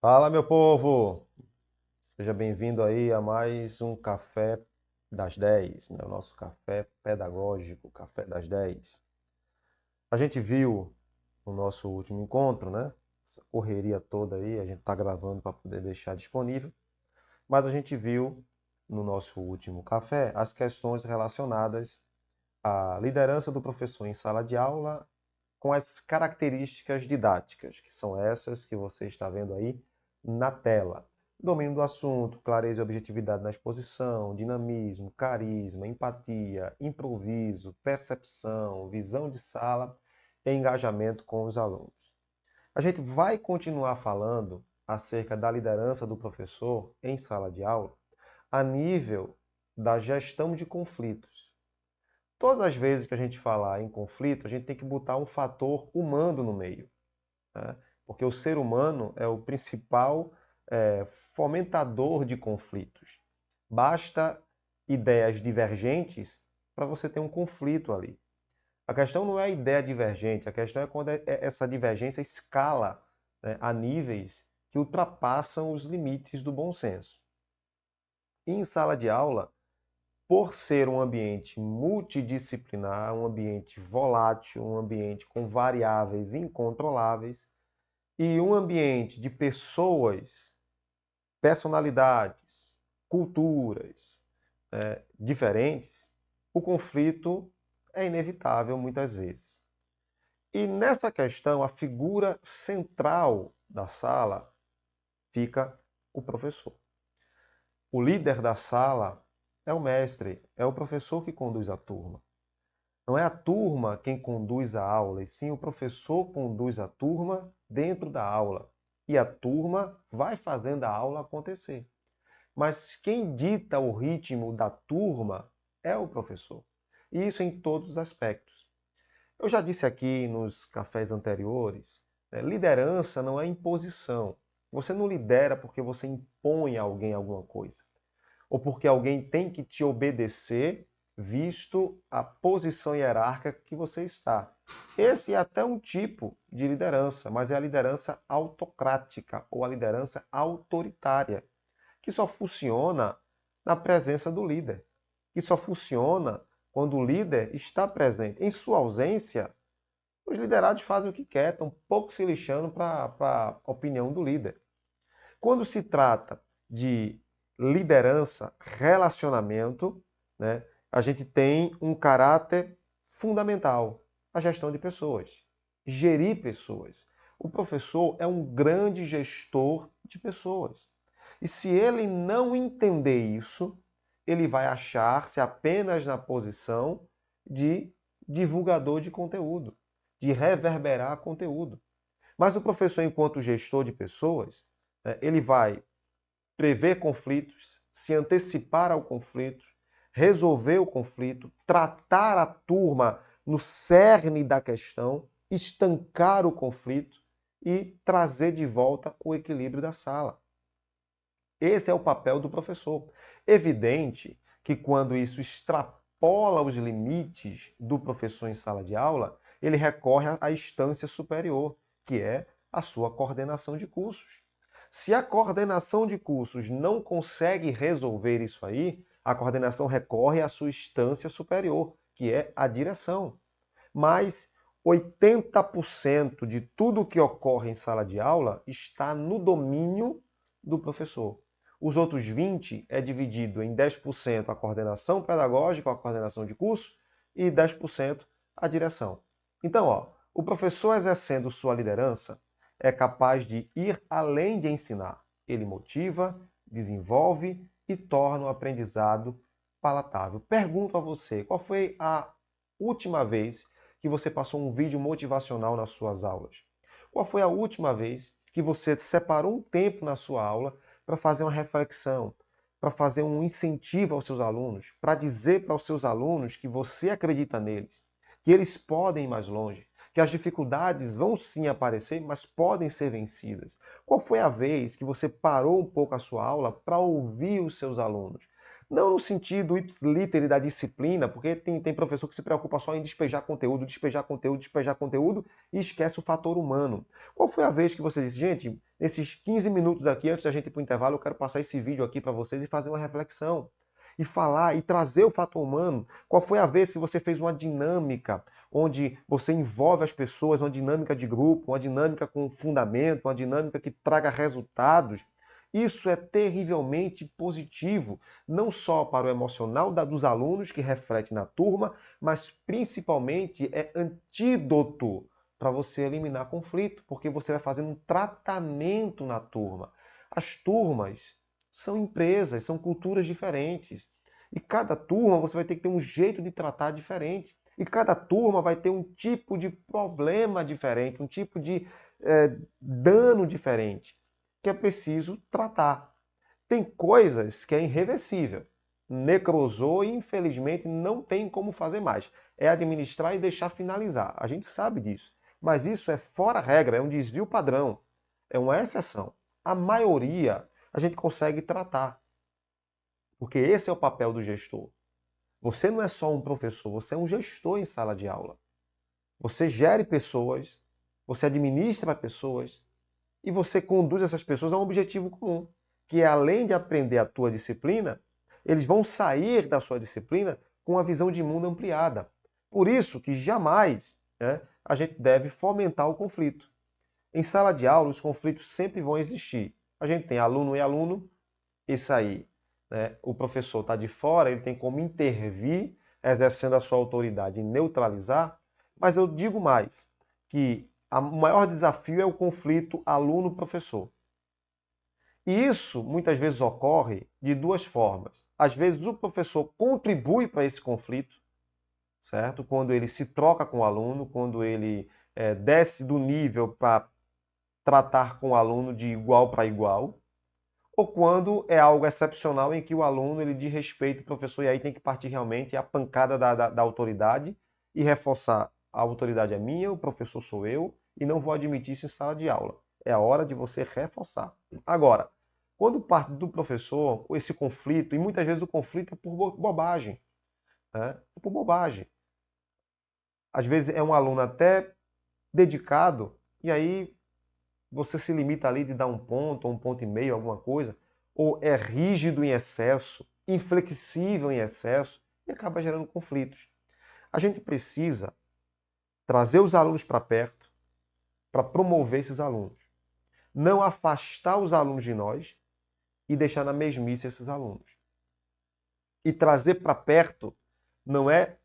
Fala, meu povo! Seja bem-vindo aí a mais um Café das 10, né? O nosso café pedagógico, Café das 10. A gente viu no nosso último encontro, né? Essa correria toda aí, a gente está gravando para poder deixar disponível, mas a gente viu no nosso último café as questões relacionadas à liderança do professor em sala de aula com as características didáticas, que são essas que você está vendo aí na tela. Domínio do assunto, clareza e objetividade na exposição, dinamismo, carisma, empatia, improviso, percepção, visão de sala e engajamento com os alunos. A gente vai continuar falando acerca da liderança do professor em sala de aula a nível da gestão de conflitos. Todas as vezes que a gente falar em conflito, a gente tem que botar um fator humano no meio, né? Porque o ser humano é o principal fomentador de conflitos. Basta ideias divergentes para você ter um conflito ali. A questão não é a ideia divergente, a questão é quando essa divergência escala, né, a níveis que ultrapassam os limites do bom senso. E em sala de aula, por ser um ambiente multidisciplinar, um ambiente volátil, um ambiente com variáveis incontroláveis e um ambiente de pessoas, personalidades, culturas diferentes, o conflito é inevitável muitas vezes. E nessa questão, a figura central da sala fica o professor. O líder da sala é o mestre, é o professor que conduz a turma. Não é a turma quem conduz a aula, e sim o professor conduz a turma dentro da aula. E a turma vai fazendo a aula acontecer. Mas quem dita o ritmo da turma é o professor. E isso em todos os aspectos. Eu já disse aqui nos cafés anteriores, né, liderança não é imposição. Você não lidera porque você impõe a alguém alguma coisa ou porque alguém tem que te obedecer, visto a posição hierárquica que você está. Esse é até um tipo de liderança, mas é a liderança autocrática ou a liderança autoritária, que só funciona na presença do líder, que só funciona quando o líder está presente. Em sua ausência, os liderados fazem o que querem, estão pouco se lixando para a opinião do líder. Quando se trata de liderança, relacionamento, né, a gente tem um caráter fundamental, a gestão de pessoas, gerir pessoas. O professor é um grande gestor de pessoas. E se ele não entender isso, ele vai achar-se apenas na posição de divulgador de conteúdo, de reverberar conteúdo. Mas o professor, enquanto gestor de pessoas, ele vai prever conflitos, se antecipar ao conflito, resolver o conflito, tratar a turma no cerne da questão, estancar o conflito e trazer de volta o equilíbrio da sala. Esse é o papel do professor. Evidente que quando isso extrapola os limites do professor em sala de aula, ele recorre à instância superior, que é a sua coordenação de cursos. Se a coordenação de cursos não consegue resolver isso aí, a coordenação recorre à sua instância superior, que é a direção. Mas 80% de tudo que ocorre em sala de aula está no domínio do professor. Os outros 20% é dividido em 10% a coordenação pedagógica, a coordenação de curso, e 10% a direção. Então, o professor exercendo sua liderança é capaz de ir além de ensinar. Ele motiva, desenvolve e torna o aprendizado palatável. Pergunto a você, qual foi a última vez que você passou um vídeo motivacional nas suas aulas? Qual foi a última vez que você separou um tempo na sua aula para fazer uma reflexão, para fazer um incentivo aos seus alunos, para dizer para os seus alunos que você acredita neles, que eles podem ir mais longe, que as dificuldades vão sim aparecer, mas podem ser vencidas? Qual foi a vez que você parou um pouco a sua aula para ouvir os seus alunos, Não no sentido ipsiliter da disciplina, porque tem professor que se preocupa só em despejar conteúdo, despejar conteúdo, despejar conteúdo e esquece o fator humano. Qual foi a vez que você disse, gente, nesses 15 minutos aqui, antes da gente ir para o intervalo, eu quero passar esse vídeo aqui para vocês e fazer uma reflexão? E falar e trazer o fator humano. Qual foi a vez que você fez uma dinâmica onde você envolve as pessoas, uma dinâmica de grupo, uma dinâmica com fundamento, uma dinâmica que traga resultados? Isso é terrivelmente positivo, não só para o emocional dos alunos, que reflete na turma, mas principalmente é antídoto para você eliminar conflito, porque você vai fazendo um tratamento na turma. As turmas são empresas, são culturas diferentes. E cada turma você vai ter que ter um jeito de tratar diferente. E cada turma vai ter um tipo de problema diferente, um tipo de dano diferente, que é preciso tratar. Tem coisas que é irreversível. Necrosou e infelizmente não tem como fazer mais. É administrar e deixar finalizar. A gente sabe disso. Mas isso é fora regra, é um desvio padrão, é uma exceção. A maioria a gente consegue tratar. Porque esse é o papel do gestor. Você não é só um professor, você é um gestor em sala de aula. Você gere pessoas, você administra pessoas e você conduz essas pessoas a um objetivo comum, que é além de aprender a tua disciplina, eles vão sair da sua disciplina com uma visão de mundo ampliada. Por isso que jamais, né, a gente deve fomentar o conflito. Em sala de aula, os conflitos sempre vão existir. A gente tem aluno e aluno, isso aí, né, o professor está de fora, ele tem como intervir, exercendo a sua autoridade e neutralizar, mas eu digo mais, que o maior desafio é o conflito aluno-professor. E isso muitas vezes ocorre de duas formas. Às vezes o professor contribui para esse conflito, certo? Quando ele se troca com o aluno, quando ele desce do nível para tratar com o aluno de igual para igual, ou quando é algo excepcional em que o aluno ele diz respeito ao professor e aí tem que partir realmente a pancada da autoridade e reforçar a autoridade é minha, o professor sou eu e não vou admitir isso em sala de aula. É a hora de você reforçar. Agora, quando parte do professor, esse conflito, e muitas vezes o conflito é por bobagem, né? É por bobagem. Às vezes é um aluno até dedicado e aí você se limita ali de dar um ponto ou um ponto e meio, alguma coisa, ou é rígido em excesso, inflexível em excesso e acaba gerando conflitos. A gente precisa trazer os alunos para perto para promover esses alunos. Não afastar os alunos de nós e deixar na mesmice esses alunos. E trazer para perto não é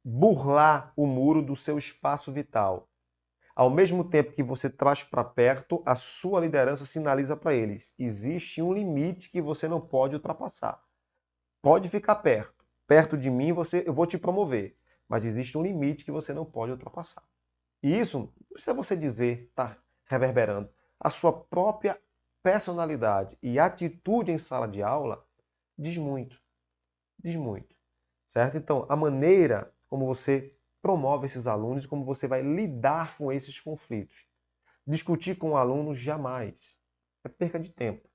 burlar o muro do seu espaço vital. Ao mesmo tempo que você traz para perto, a sua liderança sinaliza para eles: existe um limite que você não pode ultrapassar. Pode ficar perto. Perto de mim, eu vou te promover. Mas existe um limite que você não pode ultrapassar. E isso, não precisa você dizer, tá reverberando. A sua própria personalidade e atitude em sala de aula diz muito. Diz muito. Certo? Então, a maneira como você promove esses alunos e como você vai lidar com esses conflitos. Discutir com o aluno jamais. É perca de tempo.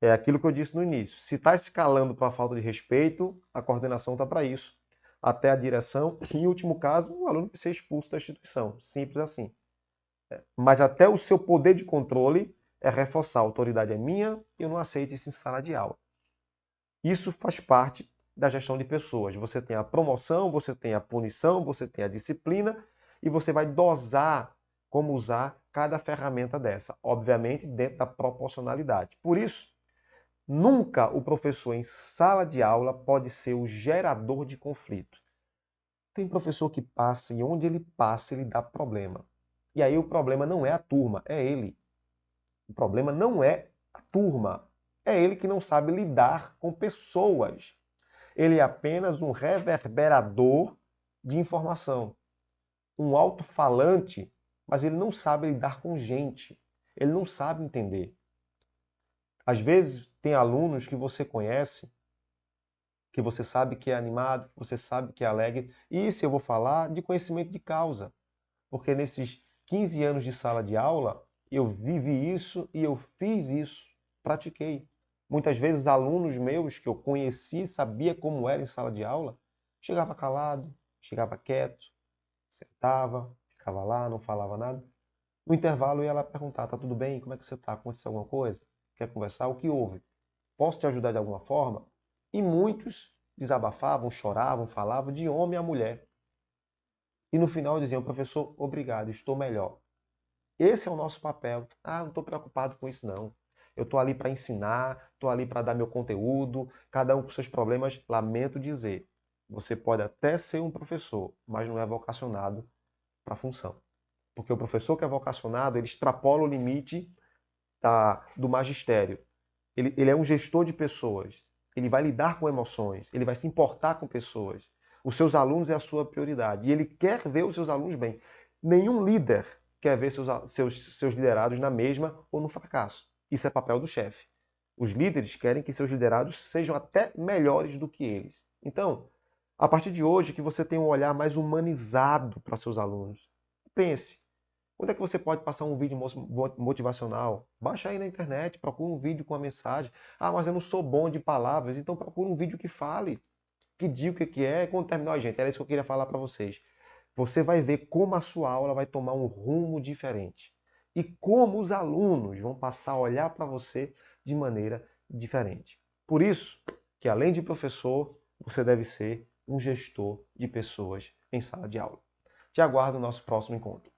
É aquilo que eu disse no início. Se está escalando para a falta de respeito, a coordenação está para isso. Até a direção, e em último caso, o aluno que ser expulso da instituição. Simples assim. Mas até o seu poder de controle é reforçar. A autoridade é minha, eu não aceito isso em sala de aula. Isso faz parte da gestão de pessoas. Você tem a promoção, você tem a punição, você tem a disciplina e você vai dosar como usar cada ferramenta dessa, obviamente dentro da proporcionalidade. Por isso, nunca o professor em sala de aula pode ser o gerador de conflito. Tem professor que passa e onde ele passa ele dá problema. E aí o problema não é a turma, é ele. O problema não é a turma, é ele que não sabe lidar com pessoas. Ele é apenas um reverberador de informação, um alto-falante, mas ele não sabe lidar com gente. Ele não sabe entender. Às vezes tem alunos que você conhece, que você sabe que é animado, que você sabe que é alegre. E isso eu vou falar de conhecimento de causa, porque nesses 15 anos de sala de aula, eu vivi isso e eu fiz isso, pratiquei. Muitas vezes, alunos meus que eu conheci, sabia como era em sala de aula, chegava calado, chegava quieto, sentava, ficava lá, não falava nada. No intervalo, eu ia lá perguntar, tá tudo bem? Como é que você tá? Aconteceu alguma coisa? Quer conversar? O que houve? Posso te ajudar de alguma forma? E muitos desabafavam, choravam, falavam de homem a mulher. E no final diziam, professor, obrigado, estou melhor. Esse é o nosso papel. Ah, não estou preocupado com isso não. Eu estou ali para ensinar, estou ali para dar meu conteúdo, cada um com seus problemas. Lamento dizer, você pode até ser um professor, mas não é vocacionado para a função. Porque o professor que é vocacionado, ele extrapola o limite do magistério. Ele é um gestor de pessoas. Ele vai lidar com emoções. Ele vai se importar com pessoas. Os seus alunos é a sua prioridade. E ele quer ver os seus alunos bem. Nenhum líder quer ver seus liderados na mesma ou no fracasso. Isso é papel do chefe. Os líderes querem que seus liderados sejam até melhores do que eles. Então, a partir de hoje, que você tenha um olhar mais humanizado para seus alunos. Pense, onde é que você pode passar um vídeo motivacional? Baixa aí na internet, procura um vídeo com a mensagem. Ah, mas eu não sou bom de palavras, então procura um vídeo que fale, que diga o que é. Quando terminar, gente, era isso que eu queria falar para vocês. Você vai ver como a sua aula vai tomar um rumo diferente. E como os alunos vão passar a olhar para você de maneira diferente. Por isso que, além de professor, você deve ser um gestor de pessoas em sala de aula. Te aguardo no nosso próximo encontro.